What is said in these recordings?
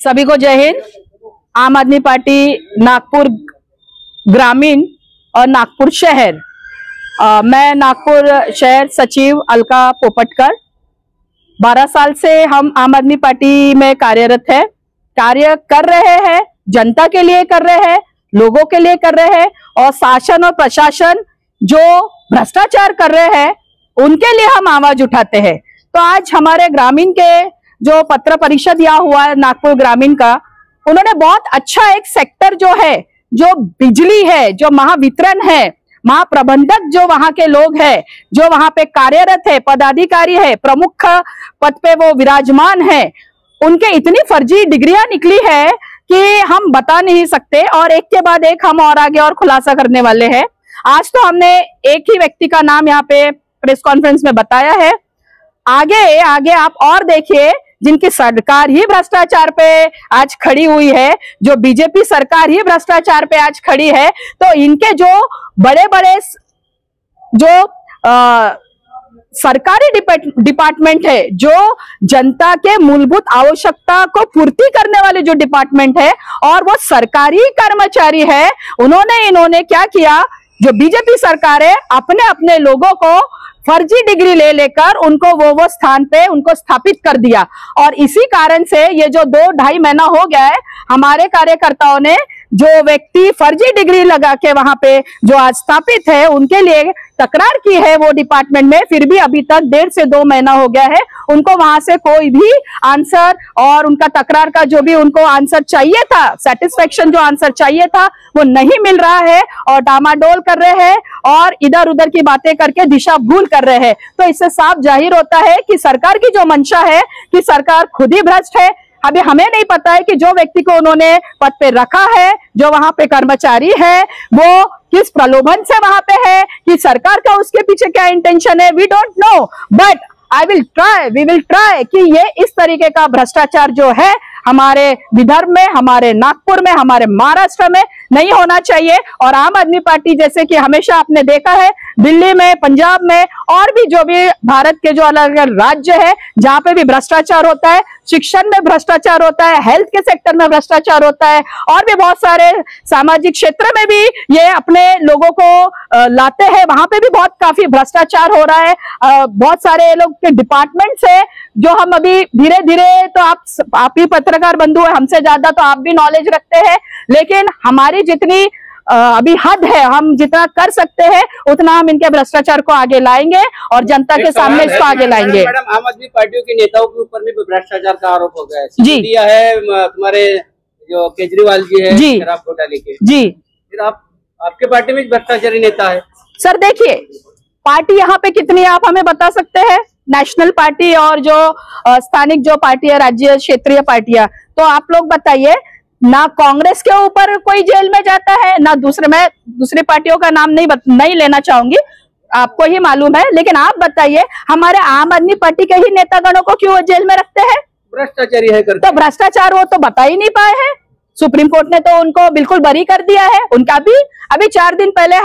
सभी को जय हिंद। आम आदमी पार्टी नागपुर ग्रामीण और नागपुर शहर, मैं नागपुर शहर सचिव अलका पोपटकर। 12 साल से हम आम आदमी पार्टी में कार्यरत है, कार्य कर रहे हैं, जनता के लिए कर रहे हैं, लोगों के लिए कर रहे हैं, और शासन और प्रशासन जो भ्रष्टाचार कर रहे हैं उनके लिए हम आवाज उठाते हैं। तो आज हमारे ग्रामीण के जो पत्र परिषद या हुआ है नागपुर ग्रामीण का, उन्होंने बहुत अच्छा एक सेक्टर जो है, जो बिजली है, जो महावितरण है, महाप्रबंधक जो वहां के लोग हैं, जो वहां पे कार्यरत है, पदाधिकारी है, प्रमुख पद पे वो विराजमान है, उनके इतनी फर्जी डिग्रियां निकली है कि हम बता नहीं सकते। और एक के बाद एक हम और आगे और खुलासा करने वाले हैं। आज तो हमने एक ही व्यक्ति का नाम यहाँ पे प्रेस कॉन्फ्रेंस में बताया है। आगे आगे आप और देखिए, जिनकी सरकार ही भ्रष्टाचार पे आज खड़ी हुई है, जो बीजेपी सरकार ही भ्रष्टाचार पे आज खड़ी है, तो इनके जो बड़े बड़े जो सरकारी डिपार्टमेंट है, जो जनता के मूलभूत आवश्यकता को पूर्ति करने वाले जो डिपार्टमेंट है, और वो सरकारी कर्मचारी है, इन्होंने क्या किया, जो बीजेपी सरकार है अपने अपने लोगों को फर्जी डिग्री ले लेकर उनको वो स्थान पे उनको स्थापित कर दिया। और इसी कारण से ये जो 2-2.5 महीना हो गया है, हमारे कार्यकर्ताओं ने जो व्यक्ति फर्जी डिग्री लगा के वहां पे जो आज स्थापित है, उनके लिए तकरार की है वो डिपार्टमेंट में, फिर भी अभी तक 1.5 से 2 महीना हो गया है, उनको वहां से कोई भी आंसर और उनका तकरार का जो भी उनको आंसर चाहिए था, सेटिस्फेक्शन जो आंसर चाहिए था, वो नहीं मिल रहा है, और डामाडोल कर रहे हैं और इधर उधर की बातें करके दिशा भूल कर रहे हैं। तो इससे साफ जाहिर होता है कि सरकार की जो मंशा है कि सरकार खुद ही भ्रष्ट है। अभी हमें नहीं पता है कि जो व्यक्ति को उन्होंने पद पे रखा है, जो वहां पे कर्मचारी है, वो किस प्रलोभन से वहां पे है, कि सरकार का उसके पीछे क्या इंटेंशन है, we don't know. But we will try कि ये इस तरीके का भ्रष्टाचार जो है हमारे विदर्भ में, हमारे नागपुर में, हमारे महाराष्ट्र में नहीं होना चाहिए। और आम आदमी पार्टी, जैसे कि हमेशा आपने देखा है, दिल्ली में, पंजाब में और भी जो भी भारत के जो अलग अलग राज्य है जहां पे भी भ्रष्टाचार होता है, शिक्षण में भ्रष्टाचार होता है, हेल्थ के सेक्टर में भ्रष्टाचार होता है, और भी बहुत सारे सामाजिक क्षेत्र में भी ये अपने लोगों को लाते हैं, वहां पे भी बहुत काफी भ्रष्टाचार हो रहा है। बहुत सारे लोग के डिपार्टमेंट से जो हम अभी धीरे धीरे, तो आप ही पत्रकार बंधु है, हमसे ज्यादा तो आप भी नॉलेज रखते हैं, लेकिन हमारी जितनी अभी हद है, हम जितना कर सकते हैं उतना हम इनके भ्रष्टाचार को आगे लाएंगे और जनता के सामने इसको आगे लाएंगे। मैडम, आम आदमी पार्टियों के नेताओं के ऊपर भी भ्रष्टाचार का आरोप हो गया है जी। दिया है तुम्हारे जो केजरीवाल जी है जी, शराब घोटाले के जी, फिर आपके पार्टी में भ्रष्टाचारी नेता है। सर देखिए, पार्टी यहाँ पे कितनी है आप हमें बता सकते हैं? नेशनल पार्टी और जो स्थानिक जो पार्टी है, राज्य क्षेत्रीय पार्टियां, तो आप लोग बताइए ना। कांग्रेस के ऊपर कोई जेल में जाता है ना मैं दूसरी पार्टियों का नाम नहीं लेना चाहूंगी, आपको ही मालूम है, लेकिन आप बताइए हमारे आम आदमी पार्टी के ही नेतागणों को क्यों जेल में रखते हैं? भ्रष्टाचारी है करते। तो भ्रष्टाचार वो तो बता ही नहीं पाए हैं। सुप्रीम कोर्ट ने तो उनको बिल्कुल बरी कर दिया है। उनका भी अभी 4 दिन पहले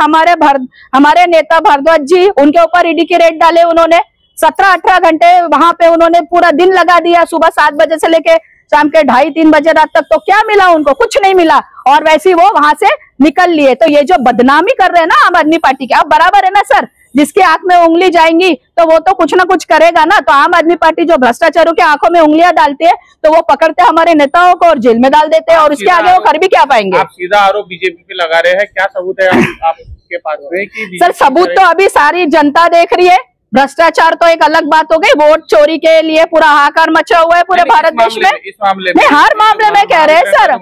हमारे नेता भारद्वाज जी, उनके ऊपर ईडी की रेड डाले उन्होंने। 17-18 घंटे वहां पे उन्होंने पूरा दिन लगा दिया, सुबह 7 बजे से लेके शाम के 2:30-3 बजे रात तक। तो क्या मिला उनको? कुछ नहीं मिला, और वैसे वो वहां से निकल लिए। तो ये जो बदनामी कर रहे हैं ना आम आदमी पार्टी के, अब बराबर है ना सर, जिसकी आंख में उंगली जाएंगी तो वो तो कुछ ना कुछ करेगा ना। तो आम आदमी पार्टी जो भ्रष्टाचारों के आंखों में उंगलियां डालती है, तो वो पकड़ते हमारे नेताओं को और जेल में डाल देते हैं, और उसके आगे वो कर भी क्या पाएंगे? आप सीधा आरोप बीजेपी पे लगा रहे हैं, क्या सबूत है आपके पास में कि सर सबूत तो अभी सारी जनता देख रही है। भ्रष्टाचार तो एक अलग बात हो गई, वोट चोरी के लिए पूरा हाहाकार मचा हुआ है पूरे भारत देश में। इस मामले में नहीं, हर मामले में कह रहे हैं सर,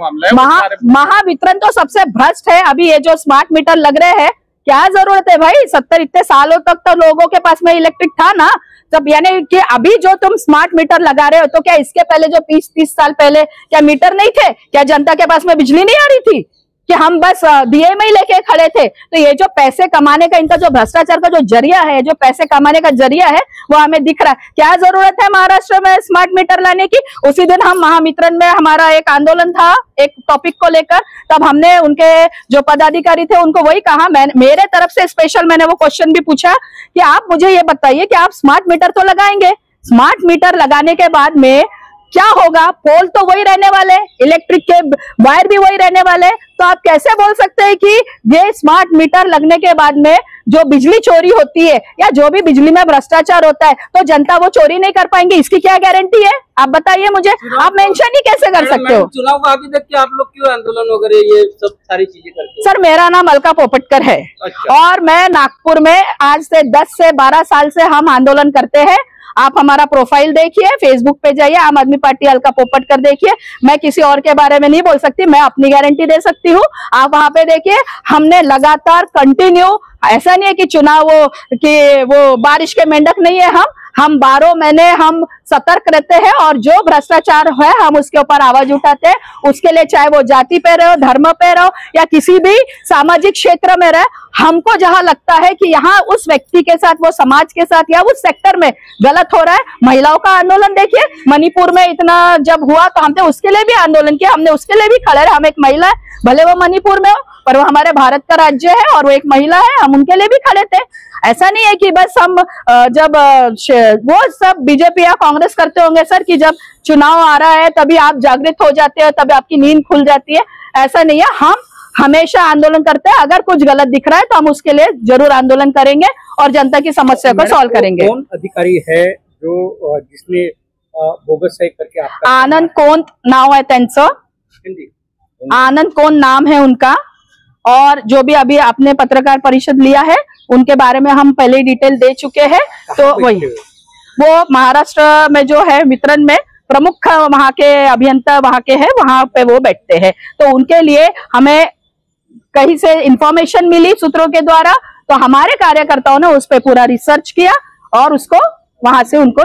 महावितरण तो सबसे भ्रष्ट है। अभी ये जो स्मार्ट मीटर लग रहे हैं, क्या जरूरत है भाई? 70 इतने सालों तक तो लोगों के पास में इलेक्ट्रिक था ना, जब यानी कि अभी जो तुम स्मार्ट मीटर लगा रहे हो, तो क्या इसके पहले जो 20-30 साल पहले क्या मीटर नहीं थे? क्या जनता के पास में बिजली नहीं आ रही थी? कि हम बस दिए में ही लेके खड़े थे? तो ये जो पैसे कमाने का, इनका जो भ्रष्टाचार का जो जरिया है, जो पैसे कमाने का जरिया है, वो हमें दिख रहा है। क्या जरूरत है महाराष्ट्र में स्मार्ट मीटर लाने की? उसी दिन हम महामित्रन में हमारा एक आंदोलन था एक टॉपिक को लेकर, तब हमने उनके जो पदाधिकारी थे उनको वही कहा, मेरे तरफ से स्पेशल मैंने वो क्वेश्चन भी पूछा कि आप मुझे ये बताइए कि आप स्मार्ट मीटर तो लगाएंगे, स्मार्ट मीटर लगाने के बाद में क्या होगा? पोल तो वही रहने वाले, इलेक्ट्रिक के वायर भी वही रहने वाले। तो आप कैसे बोल सकते हैं कि ये स्मार्ट मीटर लगने के बाद में जो बिजली चोरी होती है या जो भी बिजली में भ्रष्टाचार होता है तो जनता वो चोरी नहीं कर पाएंगे? इसकी क्या गारंटी है? आप बताइए मुझे। आप मेंशन ही कैसे कर सकते हो? चुनाव को आगे देख के आप लोग क्यों आंदोलन वगैरह ये सब सारी चीजें करते हो? सर, मेरा नाम अलका पोपटकर है। अच्छा। और मैं नागपुर में आज से 10 से 12 साल से हम आंदोलन करते हैं। आप हमारा प्रोफाइल देखिए, फेसबुक पे जाइए, आम आदमी पार्टी अलका पोपटकर देखिए। मैं किसी और के बारे में नहीं बोल सकती, मैं अपनी गारंटी दे सकती हूँ। आप वहां पे देखिए, हमने लगातार कंटिन्यू, ऐसा नहीं है कि चुनाव वो बारिश के मेंढक नहीं है। हम 12 महीने हम सतर्क रहते हैं और जो भ्रष्टाचार है हम उसके ऊपर आवाज उठाते हैं। उसके लिए चाहे वो जाति पे रहो, धर्म पे रहो या किसी भी सामाजिक क्षेत्र में रहे, हमको जहां लगता है कि यहाँ उस व्यक्ति के साथ, वो समाज के साथ या उस सेक्टर में गलत हो रहा है। महिलाओं का आंदोलन देखिए, मणिपुर में इतना जब हुआ तो हमने उसके लिए भी आंदोलन किया, हमने उसके लिए भी खड़े रहे। हम एक महिला है, भले वो मणिपुर में हो पर वो हमारे भारत का राज्य है और वो एक महिला है, हम उनके लिए भी खड़े थे। ऐसा नहीं है कि बस हम जब वो सब बीजेपी या कांग्रेस करते होंगे सर कि जब चुनाव आ रहा है तभी आप जागृत हो जाते हैं, तभी आपकी नींद खुल जाती है। ऐसा नहीं है, हम हमेशा आंदोलन करते हैं। अगर कुछ गलत दिख रहा है तो हम उसके लिए जरूर आंदोलन करेंगे और जनता की समस्या को सॉल्व करेंगे। कौन अधिकारी है जो जिसने बोगस सही करके आपका? आनंद कोंत नाव है त्यांचं, आनंद कोंत नाम है उनका। और जो भी अभी आपने पत्रकार परिषद लिया है उनके बारे में हम पहले डिटेल दे चुके हैं। तो वही वो महाराष्ट्र में जो है वितरण में प्रमुख वहां के अभियंता वहां के हैं, वहां पे वो बैठते हैं। तो उनके लिए हमें कहीं से इंफॉर्मेशन मिली सूत्रों के द्वारा, तो हमारे कार्यकर्ताओं ने उस पर पूरा रिसर्च किया और उसको वहां से उनको